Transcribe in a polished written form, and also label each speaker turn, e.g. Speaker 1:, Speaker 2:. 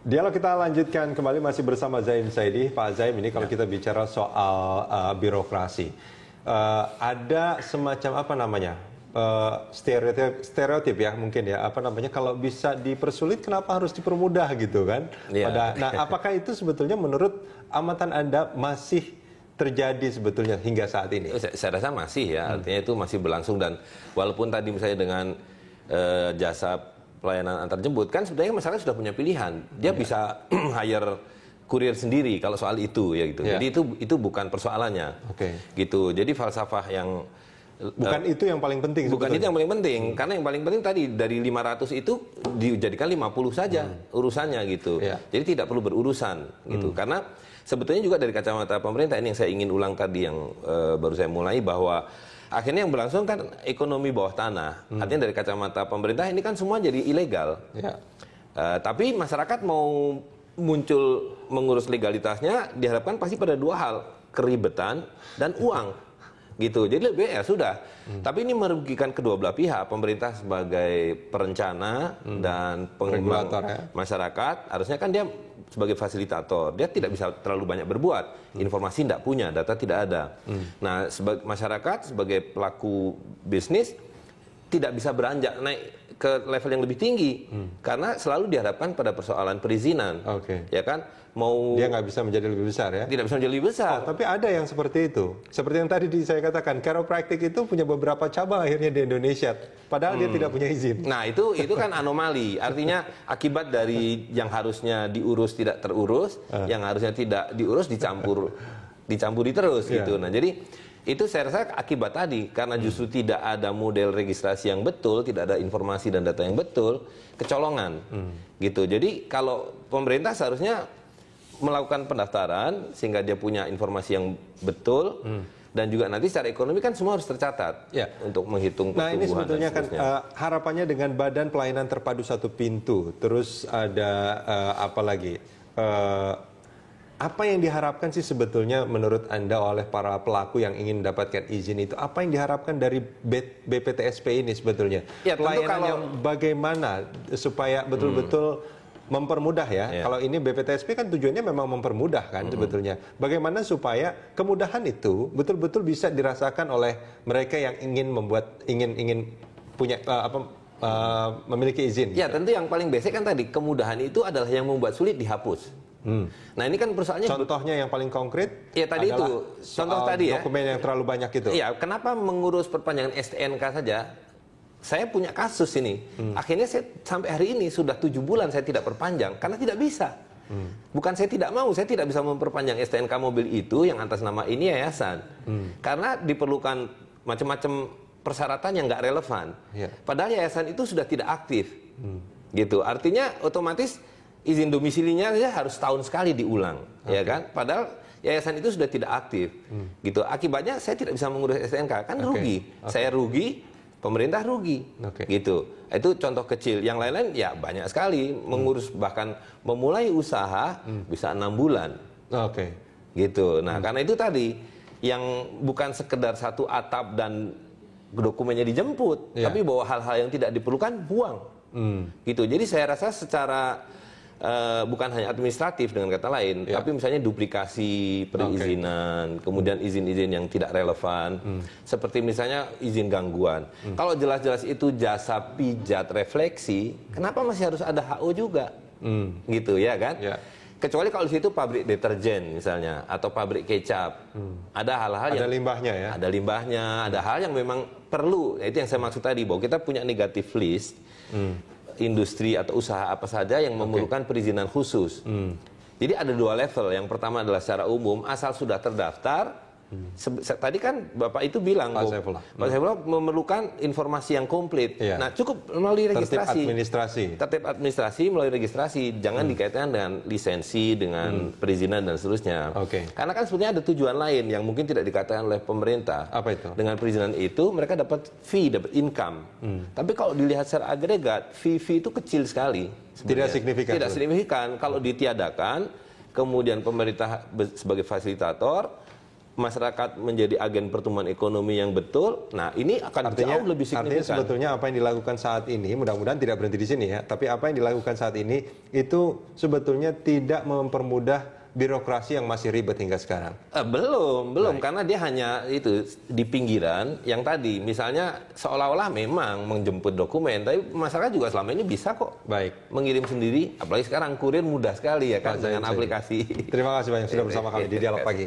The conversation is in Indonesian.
Speaker 1: Dialog kita lanjutkan kembali masih bersama Zaim Saidi. Pak Zaim, ini kalau kita bicara soal birokrasi, ada semacam apa namanya stereotip ya mungkin ya, apa namanya, kalau bisa dipersulit kenapa harus dipermudah gitu kan? Nah, apakah itu sebetulnya menurut amatan Anda masih terjadi sebetulnya hingga saat ini?
Speaker 2: Saya rasa masih ya, artinya itu masih berlangsung. Dan walaupun tadi misalnya dengan jasa pelayanan antar jemput, kan sebenarnya masyarakat sudah punya pilihan. Dia bisa hire kurir sendiri kalau soal itu ya gitu. Jadi itu bukan persoalannya. Gitu. Jadi falsafah yang
Speaker 1: bukan itu yang paling penting.
Speaker 2: Bukan itu yang paling penting, karena yang paling penting tadi dari 500 itu dijadikan 50 saja urusannya gitu. Jadi tidak perlu berurusan gitu. Karena sebetulnya juga dari kacamata pemerintah, ini yang saya ingin ulang tadi yang baru saya mulai, bahwa akhirnya yang berlangsung kan ekonomi bawah tanah. Artinya dari kacamata pemerintah ini kan semua jadi ilegal. Tapi masyarakat mau muncul mengurus legalitasnya diharapkan pasti pada dua hal, keribetan dan uang. Gitu. Jadi lebih ya sudah. Tapi ini merugikan kedua belah pihak. Pemerintah sebagai perencana dan pengembang masyarakat, harusnya kan dia sebagai fasilitator, dia tidak bisa terlalu banyak berbuat. Informasi tidak punya, data tidak ada. Nah, sebagai masyarakat, sebagai pelaku bisnis, tidak bisa beranjak naik ke level yang lebih tinggi, karena selalu dihadapkan pada persoalan perizinan. Ya kan?
Speaker 1: Dia nggak bisa menjadi lebih besar ya?
Speaker 2: Tidak bisa menjadi lebih besar.
Speaker 1: Tapi ada yang seperti itu. Seperti yang tadi saya katakan, chiropractic itu punya beberapa cabang akhirnya di Indonesia, padahal dia tidak punya izin.
Speaker 2: Nah, itu kan anomali. Artinya akibat dari yang harusnya diurus tidak terurus, yang harusnya tidak diurus dicampuri terus gitu. Nah, jadi itu saya rasa akibat tadi, karena justru tidak ada model registrasi yang betul, tidak ada informasi dan data yang betul, kecolongan gitu. Jadi kalau pemerintah seharusnya melakukan pendaftaran sehingga dia punya informasi yang betul, dan juga nanti secara ekonomi kan semua harus tercatat untuk menghitung pertumbuhan.
Speaker 1: Nah, ini sebetulnya kan harapannya dengan Badan Pelayanan Terpadu Satu Pintu, terus ada apa lagi? Apa yang diharapkan sih sebetulnya menurut Anda oleh para pelaku yang ingin mendapatkan izin itu? Apa yang diharapkan dari BPTSP ini sebetulnya? Pelayanan yang bagaimana supaya betul-betul mempermudah ya. Kalau ini BPTSP kan tujuannya memang mempermudah kan sebetulnya. Bagaimana supaya kemudahan itu betul-betul bisa dirasakan oleh mereka yang ingin ingin punya memiliki izin.
Speaker 2: Ya, tentu yang paling basic kan tadi, kemudahan itu adalah yang membuat sulit dihapus. Nah, ini kan perusahaannya,
Speaker 1: contohnya yang paling konkret
Speaker 2: ya tadi itu contoh tadi ya,
Speaker 1: dokumen yang terlalu banyak itu.
Speaker 2: Iya, kenapa mengurus perpanjangan STNK saja? Saya punya kasus ini. Akhirnya saya sampai hari ini sudah 7 bulan saya tidak perpanjang karena tidak bisa. Bukan saya tidak mau, saya tidak bisa memperpanjang STNK mobil itu yang atas nama ini yayasan. Karena diperlukan macam-macam persyaratan yang nggak relevan. Padahal yayasan itu sudah tidak aktif. Gitu. Artinya otomatis izin domisilinya saja harus tahun sekali diulang, ya kan? Padahal yayasan itu sudah tidak aktif. Gitu. Akibatnya saya tidak bisa mengurus STNK, kan rugi. Saya rugi, pemerintah rugi, gitu. Itu contoh kecil. Yang lain-lain ya banyak sekali, mengurus bahkan memulai usaha bisa 6 bulan, gitu. Nah, karena itu tadi yang bukan sekedar satu atap dan dokumennya dijemput, tapi bahwa hal-hal yang tidak diperlukan buang, gitu. Jadi saya rasa secara bukan hanya administratif dengan kata lain, tapi misalnya duplikasi perizinan, kemudian izin-izin yang tidak relevan, seperti misalnya izin gangguan. Kalau jelas-jelas itu jasa pijat refleksi, kenapa masih harus ada HO juga? Gitu ya kan? Kecuali kalau di situ pabrik deterjen misalnya, atau pabrik kecap, ada hal-hal yang
Speaker 1: ada limbahnya ya?
Speaker 2: Ada limbahnya, ada hal yang memang perlu. Itu yang saya maksud tadi, bahwa kita punya negative list. Industri atau usaha apa saja yang memerlukan perizinan khusus. Jadi ada 2 level. Yang pertama adalah secara umum, asal sudah terdaftar. Tadi kan Bapak itu bilang, Pak Saifullah memerlukan informasi yang komplit. Nah, cukup melalui registrasi. Tertib administrasi melalui registrasi. Jangan dikaitkan dengan lisensi, dengan perizinan dan seterusnya. Karena kan sebenarnya ada tujuan lain yang mungkin tidak dikatakan oleh pemerintah.
Speaker 1: Apa itu?
Speaker 2: Dengan perizinan itu mereka dapat fee, dapat income. Tapi kalau dilihat secara agregat, fee itu kecil sekali.
Speaker 1: Tidak signifikan.
Speaker 2: Tidak signifikan. Kalau ditiadakan, kemudian pemerintah sebagai fasilitator masyarakat menjadi agen pertumbuhan ekonomi yang betul, nah ini akan jauh lebih signifikan.
Speaker 1: Artinya sebetulnya apa yang dilakukan saat ini, mudah-mudahan tidak berhenti di sini ya, tapi apa yang dilakukan saat ini itu sebetulnya tidak mempermudah birokrasi yang masih ribet hingga sekarang.
Speaker 2: Belum, karena dia hanya itu di pinggiran yang tadi, misalnya seolah-olah memang menjemput dokumen, tapi masyarakat juga selama ini bisa kok mengirim sendiri, apalagi sekarang kurir mudah sekali ya kan dengan aplikasi.
Speaker 1: Terima kasih banyak sudah bersama kami di Dialog Pagi.